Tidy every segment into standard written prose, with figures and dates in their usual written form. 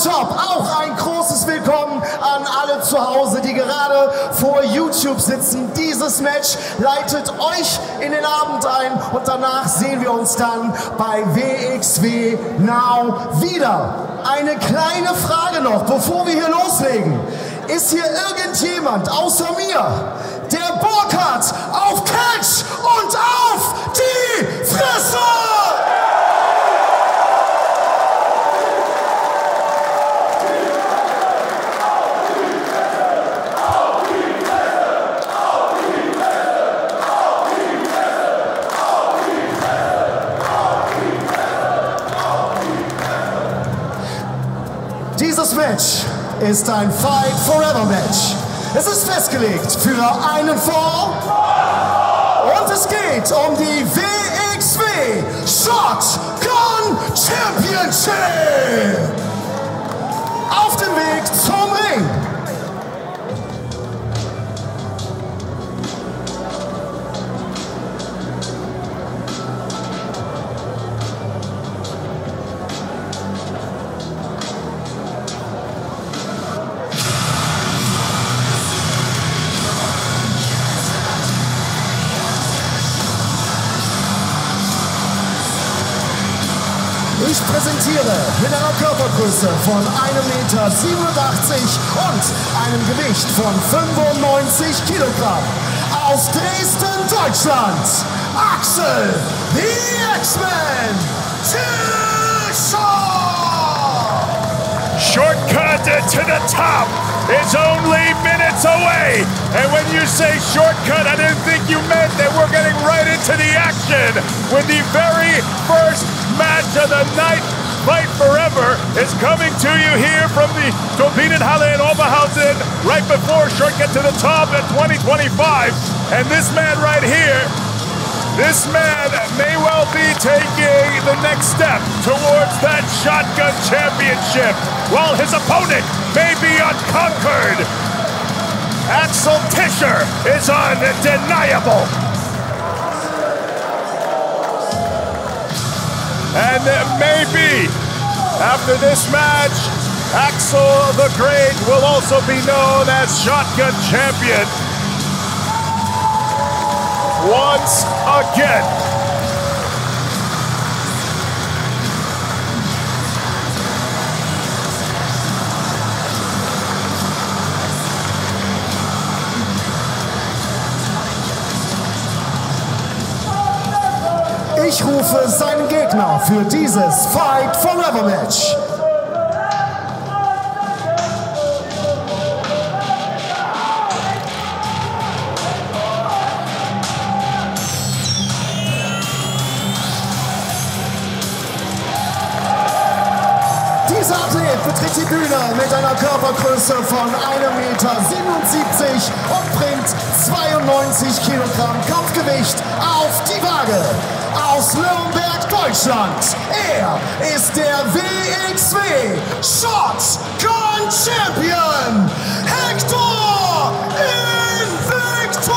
top. Auch ein großes Willkommen an alle zu Hause, die gerade vor YouTube sitzen. Dieses Match leitet euch in den Abend ein und danach sehen wir uns dann bei wXw Now wieder. Eine kleine Frage noch, bevor wir hier loslegen. Ist hier irgendjemand außer mir, der Bock hat auf Catch und auf die Fresse? Dieses Match ist ein Fight Forever Match. Es ist festgelegt für einen Fall und es geht um die wXw Shotgun Championship. Auf dem Weg zum Ring. Ich präsentiere mit einer Körpergröße von 1,87 Meter und einem Gewicht von 95 Kilogramm aus Dresden, Deutschland, Axel Tischer! Shortcut to the top is only minutes away. And when you say shortcut, I didn't think you meant that we're getting right into the action with the very first match of the night. Fight Forever is coming to you here from the Turbinenhalle in Oberhausen right before Shortcut to the Top at 2025. And this man right here, this man may well be taking the next step towards that Shotgun Championship, while his opponent may be unconquered. Axel Tischer is undeniable. And maybe after this match, Axel the Great will also be known as Shotgun Champion once again. Ich rufe seinen Gegner für dieses Fight Forever Match. Dieser Athlet betritt die Bühne mit einer Körpergröße von 1,77 Meter und bringt 92 Kilogramm Kampfgewicht auf die Waage. Aus Nürnberg, Deutschland. Er ist der wXw Shotgun Champion, Hektor Invictus!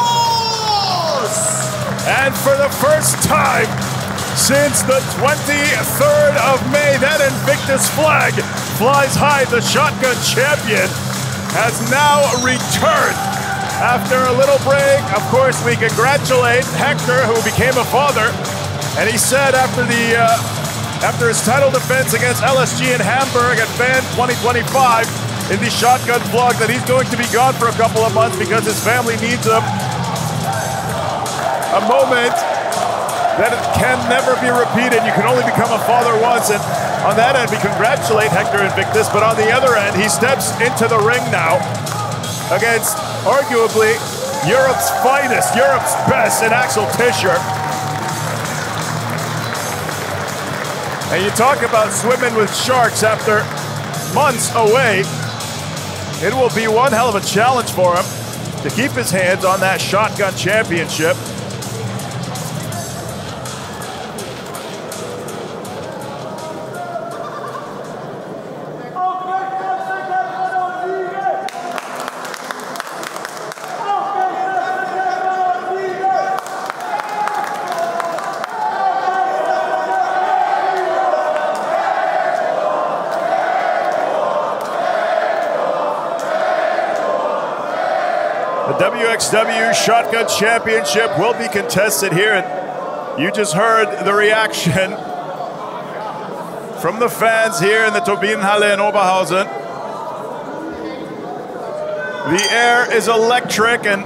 And for the first time since the 23rd of May, that Invictus flag flies high. The Shotgun Champion has now returned after a little break. Of course, we congratulate Hector, who became a father. And he said after his title defense against LSG in Hamburg at FAN 2025 in the Shotgun vlog that he's going to be gone for a couple of months because his family needs him. A moment that can never be repeated. You can only become a father once. And on that end, we congratulate Hektor Invictus. But on the other end, he steps into the ring now against arguably Europe's finest, Europe's best in Axel Tischer. And you talk about swimming with sharks after months away. It will be one hell of a challenge for him to keep his hands on that Shotgun Championship. wXw Shotgun Championship will be contested here, and you just heard the reaction from the fans here in the Turbinenhalle in Oberhausen. The air is electric, and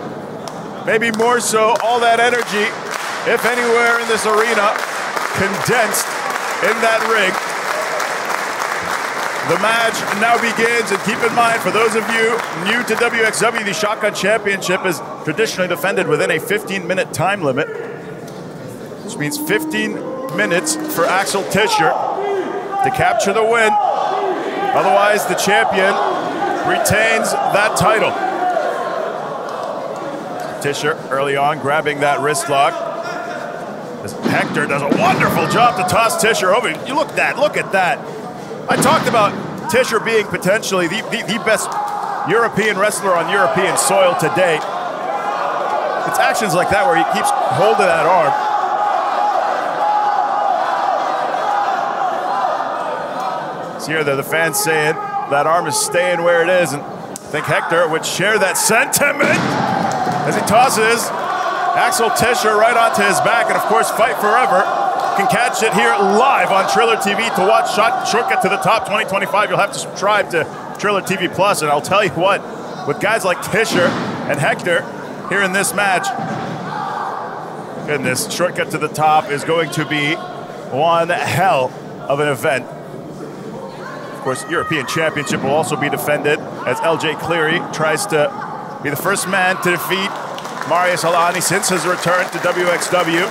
maybe more so, all that energy, if anywhere in this arena, condensed in that ring. The match now begins, and keep in mind, for those of you new to wXw, the Shotgun Championship is traditionally defended within a 15-minute time limit, which means 15 minutes for Axel Tischer to capture the win. Otherwise, the champion retains that title. Tischer early on grabbing that wrist lock. As Hektor does a wonderful job to toss Tischer over. You look at that. I talked about Tischer being potentially the best European wrestler on European soil to date. It's actions like that where he keeps holding that arm. So here the fans saying that arm is staying where it is, and I think Hektor would share that sentiment as he tosses Axel Tischer right onto his back, and of course Fight Forever can catch it here live on Triller TV. To watch Shortcut to the Top 2025, you'll have to subscribe to Triller TV Plus, and I'll tell you what, with guys like Tischer and Hektor here in this match, goodness, Shortcut to the Top is going to be one hell of an event. Of course, European Championship will also be defended as LJ Cleary tries to be the first man to defeat Marius Alani since his return to wXw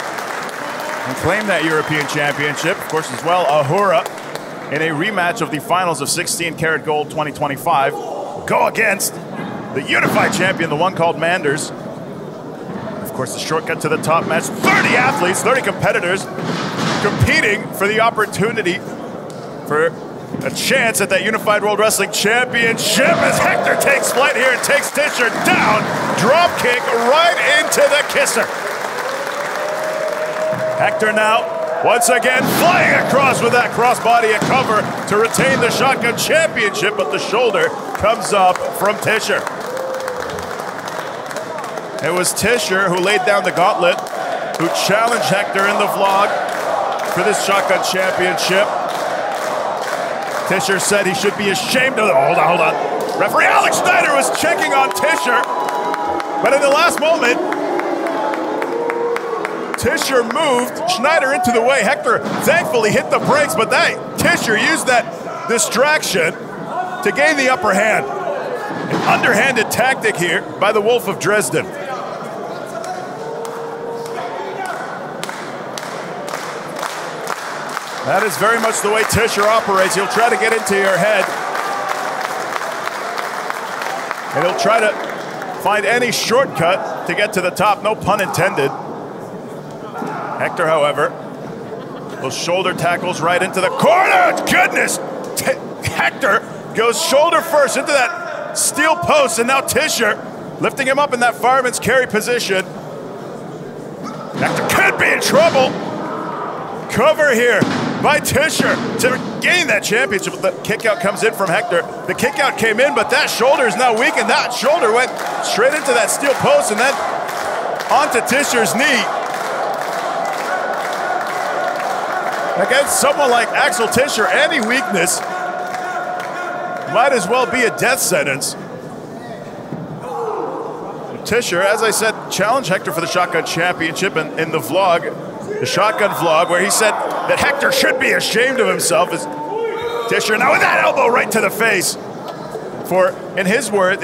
and claim that European Championship. Of course, as well, Ahura in a rematch of the finals of 16 Karat Gold 2025 will go against the unified champion, the one called Manders. Of course, the Shortcut to the Top match, 30 athletes, 30 competitors competing for the opportunity for a chance at that Unified World Wrestling Championship as Hektor takes flight here and takes Tischer down. Drop kick right into the kisser. Hektor now, once again, flying across with that crossbody and cover to retain the Shotgun Championship, but the shoulder comes up from Tischer. It was Tischer who laid down the gauntlet, who challenged Hektor in the vlog for this Shotgun Championship. Tischer said he should be ashamed of it. Hold on. Referee Alex Schneider was checking on Tischer, but in the last moment, Tischer moved Schneider into the way. Hektor thankfully hit the brakes, but Tischer used that distraction to gain the upper hand. An underhanded tactic here by the Wolf of Dresden. That is very much the way Tischer operates. He'll try to get into your head, and he'll try to find any shortcut to get to the top, no pun intended. Hektor, however, those shoulder tackles right into the corner. Goodness! Hektor goes shoulder first into that steel post, and now Tischer lifting him up in that fireman's carry position. Hektor could be in trouble. Cover here by Tischer to gain that championship. The kick out comes in from Hektor. The kick out came in, but that shoulder is now weak, and that shoulder went straight into that steel post and then onto Tischer's knee. Against someone like Axel Tischer, any weakness might as well be a death sentence. Tischer, as I said, challenged Hektor for the Shotgun Championship in the vlog, the Shotgun vlog, where he said that Hektor should be ashamed of himself. As Tischer now with that elbow right to the face for, in his words,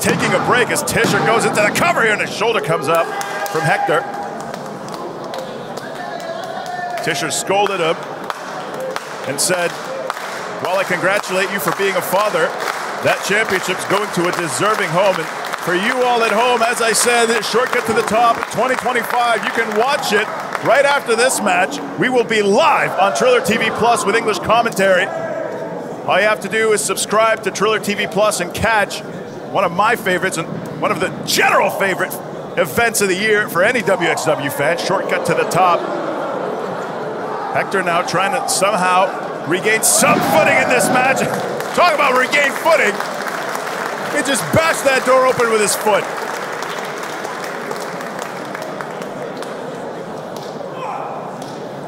taking a break as Tischer goes into the cover here and his shoulder comes up from Hektor. Tischer scolded him and said, "Well, I congratulate you for being a father. That championship's going to a deserving home." And for you all at home, as I said, Shortcut to the Top 2025, you can watch it right after this match. We will be live on Triller TV Plus with English commentary. All you have to do is subscribe to Triller TV Plus and catch one of my favorites and one of the general favorite events of the year for any wXw fan, Shortcut to the Top. Hektor now trying to somehow regain some footing in this match. Talk about regain footing. He just bashed that door open with his foot.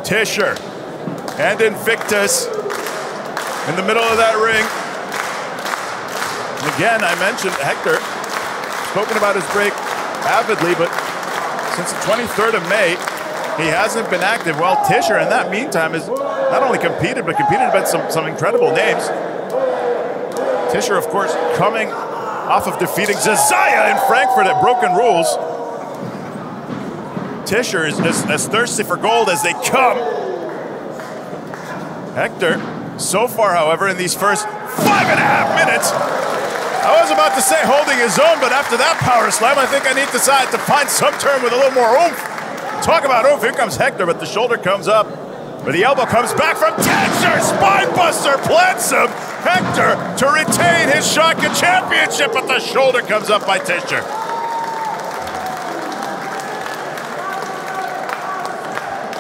Tischer and Invictus in the middle of that ring. And again, I mentioned Hektor, spoken about his break avidly, but since the 23rd of May, he hasn't been active. Well, Tischer in that meantime has not only competed, but competed against some incredible names. Tischer, of course, coming off of defeating Zazaya in Frankfurt at Broken Rules. Tischer is as thirsty for gold as they come. Hektor, so far, however, in these first 5.5 minutes, I was about to say holding his own, but after that power slam, I think I need to decide to find some term with a little more oomph. Talk about oomph, here comes Hektor, but the shoulder comes up. But the elbow comes back from Tischer, spinebuster plants him. Hektor to retain his Shotgun Championship, but the shoulder comes up by Tischer.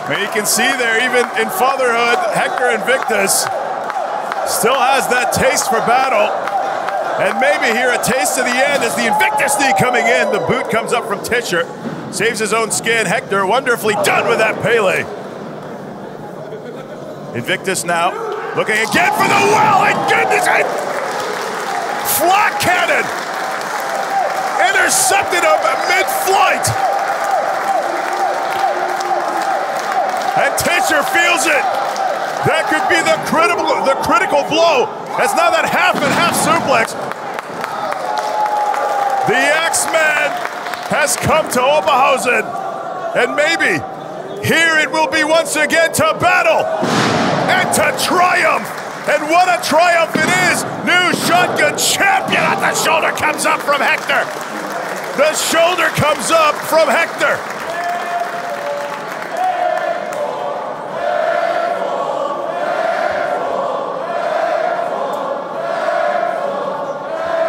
And you can see there, even in fatherhood, Hektor Invictus still has that taste for battle. And maybe here a taste of the end as the Invictus knee coming in. The boot comes up from Tischer. Saves his own skin. Hektor wonderfully done with that Pele. Invictus now looking again for the well. My goodness! Flat cannon! Intercepted him mid-flight. And Tischer feels it. That could be the critical blow. That's now that half and half suplex. The X-Man has come to Oberhausen. And maybe here it will be once again to battle and to triumph. And what a triumph it is. New Shotgun Champion. The shoulder comes up from Hektor. The shoulder comes up from Hektor.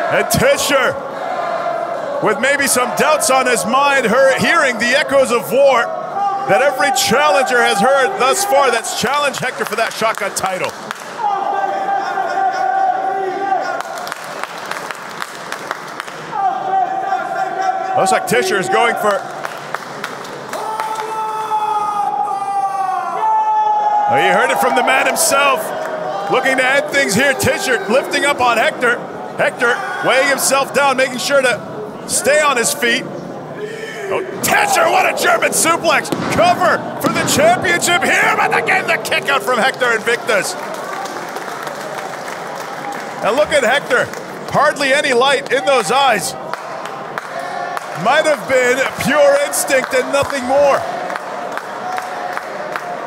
And Tischer, with maybe some doubts on his mind, hearing the echoes of war that every challenger has heard thus far that's challenged Hektor for that Shotgun title. Looks like Tischer is going for... Oh, you heard it from the man himself. Looking to end things here. Tischer lifting up on Hektor. Hektor weighing himself down, making sure to stay on his feet. Oh, Tischer, what a German suplex! Cover for the championship here, but again the kick out from Hektor Invictus. And look at Hektor, hardly any light in those eyes. Might have been pure instinct and nothing more.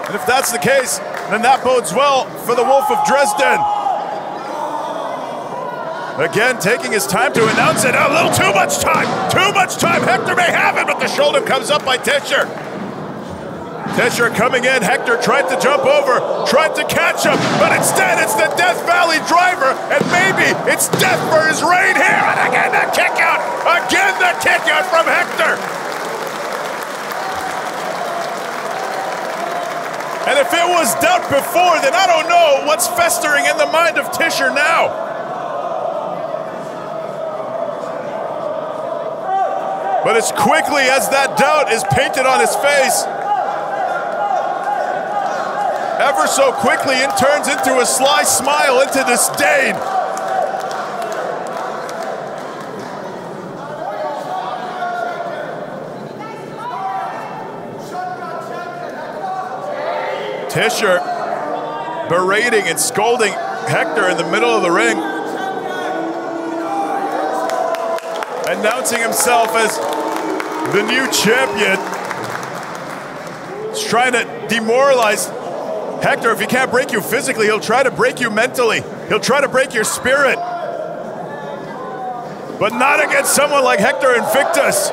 And if that's the case, then that bodes well for the Wolf of Dresden. Again, taking his time to announce it. A little too much time. Too much time. Hektor may have it, but the shoulder comes up by Tischer. Tischer coming in. Hektor tried to jump over, tried to catch him, but instead it's the Death Valley driver, and maybe it's death for his reign here. And again, the kick out. Again, the kick out from Hektor. And if it was doubt before, then I don't know what's festering in the mind of Tischer now. But as quickly as that doubt is painted on his face, ever so quickly it turns into a sly smile, into disdain. Tischer berating and scolding Hektor in the middle of the ring, announcing himself as the new champion. He's trying to demoralize Hektor. If he can't break you physically, he'll try to break you mentally. He'll try to break your spirit. But not against someone like Hektor Invictus.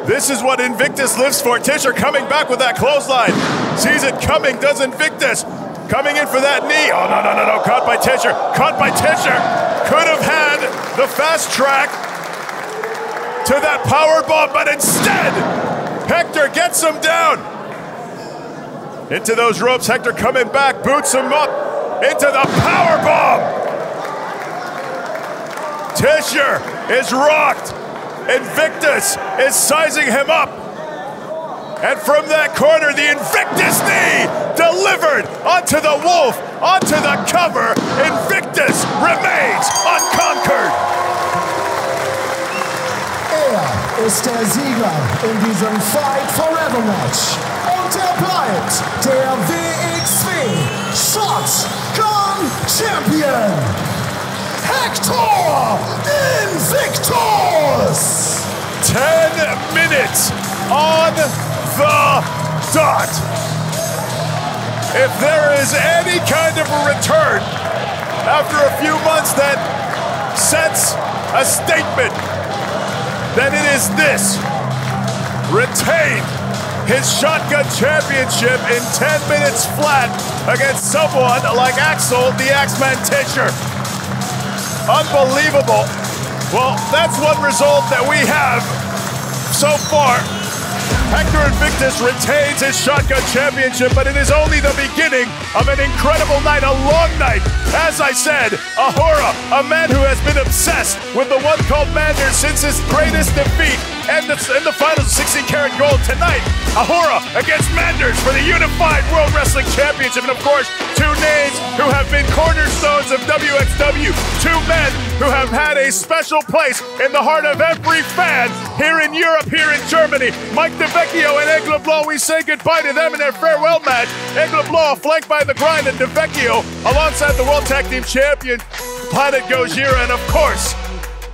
This is what Invictus lives for. Tischer coming back with that clothesline. Sees it coming, does Invictus. Coming in for that knee. Oh, no. Caught by Tischer. Caught by Tischer. Could have had the fast track to that power bomb, but instead, Hektor gets him down. Into those ropes, Hektor coming back, boots him up into the power bomb. Tischer is rocked. Invictus is sizing him up. And from that corner, the Invictus knee delivered onto the Wolf, onto the cover. Invictus remains unconquered. Ist der Sieger in diesem Fight Forever Match. Und er bleibt der wXw Shotgun Champion, Hektor Invictus! 10 minutes on the dot. If there is any kind of a return after a few months that sets a statement, then it is this. Retained his Shotgun Championship in 10 minutes flat against someone like Axel the Axeman Tischer. Unbelievable. Well, that's one result that we have so far. Hektor Invictus retains his Shotgun Championship, but it is only the beginning of an incredible night, a long night. As I said, Ahura, a man who has been obsessed with the one called Manders since his greatest defeat and in the finals of 16 karat gold tonight. Ahura against Manders for the Unified World Wrestling Championship. And of course, two names who have been cornerstones of wXw. Two men who have had a special place in the heart of every fan here in Europe, here in Germany. Mike DeVecchio and wXw, we say goodbye to them in their farewell match. wXw flanked by The Grind and DeVecchio alongside the World Tag Team Champion, Planet Gojira, and of course,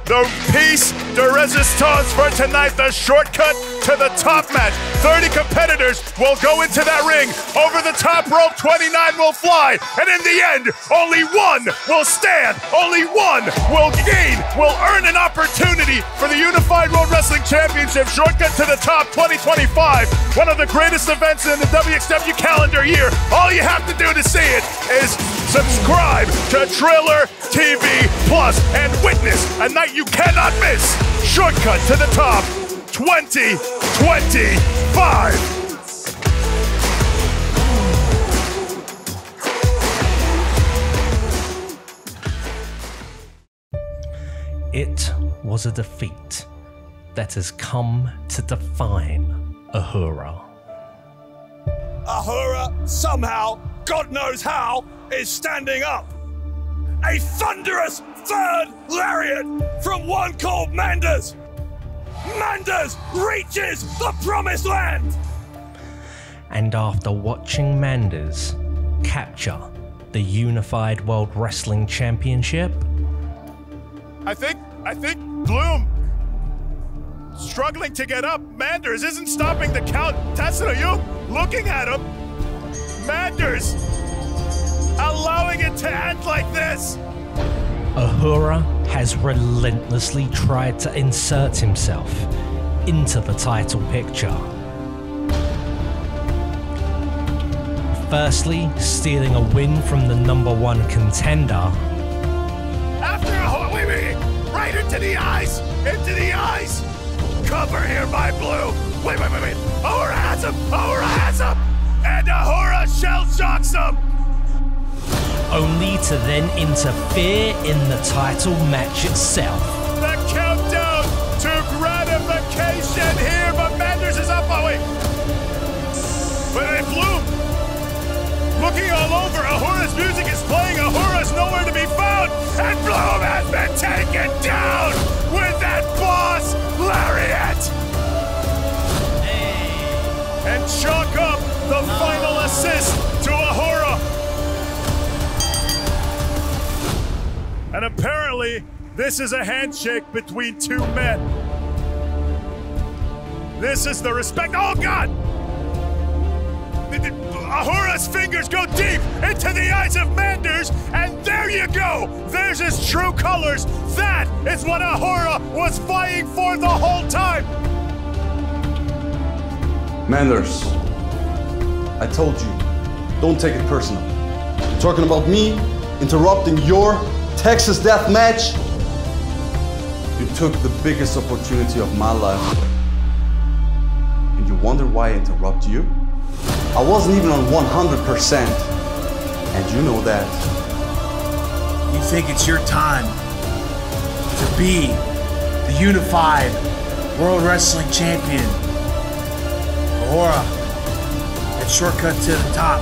the piece de resistance for tonight, the shortcut to the top match. 30 competitors will go into that ring. Over the top rope, 29 will fly. And in the end, only one will stand. Only one will earn an opportunity for the Unified World Wrestling Championship. Shortcut to the top 2025. One of the greatest events in the wXw calendar year. All you have to do to see it is subscribe to Triller TV Plus and witness a night you cannot miss. Shortcut to the top 2025. It was a defeat that has come to define Ahura. Ahura, somehow, God knows how, is standing up. A thunderous third lariat from one called Manders. Manders reaches the promised land. And after watching Manders capture the Unified World Wrestling Championship, I think Bloom struggling to get up. Manders isn't stopping the count. Tessino, you looking at him. Manders allowing it to end like this. Ahura has relentlessly tried to insert himself into the title picture. Firstly, stealing a win from the #1 contender. After a wait, right into the eyes, Cover here by Blue. Wait. Ahura has him, and Ahura shell shocks him. Only to then interfere in the title match itself. The countdown to gratification here, but Manders is up. Oh, wait, Bloom looking all over. Ahura's music is playing. Ahura's nowhere to be found, and Bloom has been taken down with that boss lariat. And chalk up the final assist to Ahura. And apparently, this is a handshake between two men. This is the respect. Oh, God! Ahura's fingers go deep into the eyes of Manders, and there you go! There's his true colors. That is what Ahura was vying for the whole time. Manders, I told you, don't take it personal. You're talking about me interrupting your Texas death match? You took the biggest opportunity of my life away. And you wonder why I interrupt you? I wasn't even on 100%, and you know that. You think it's your time to to be the unified World Wrestling Champion. Ahura, that shortcut to the top.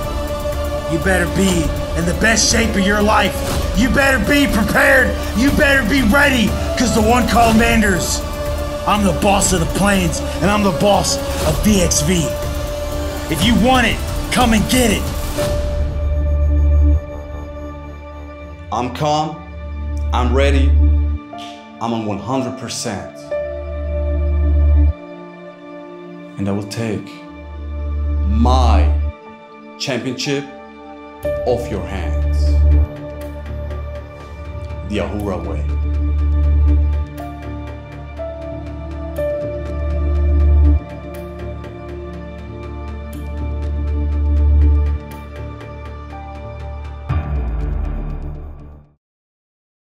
You better be in the best shape of your life. You better be prepared. You better be ready, because the one called Manders. I'm the boss of the plains, and I'm the boss of wXw. If you want it, come and get it. I'm calm, I'm ready, I'm on 100%. And I will take my championship off your hands. The Ahura way.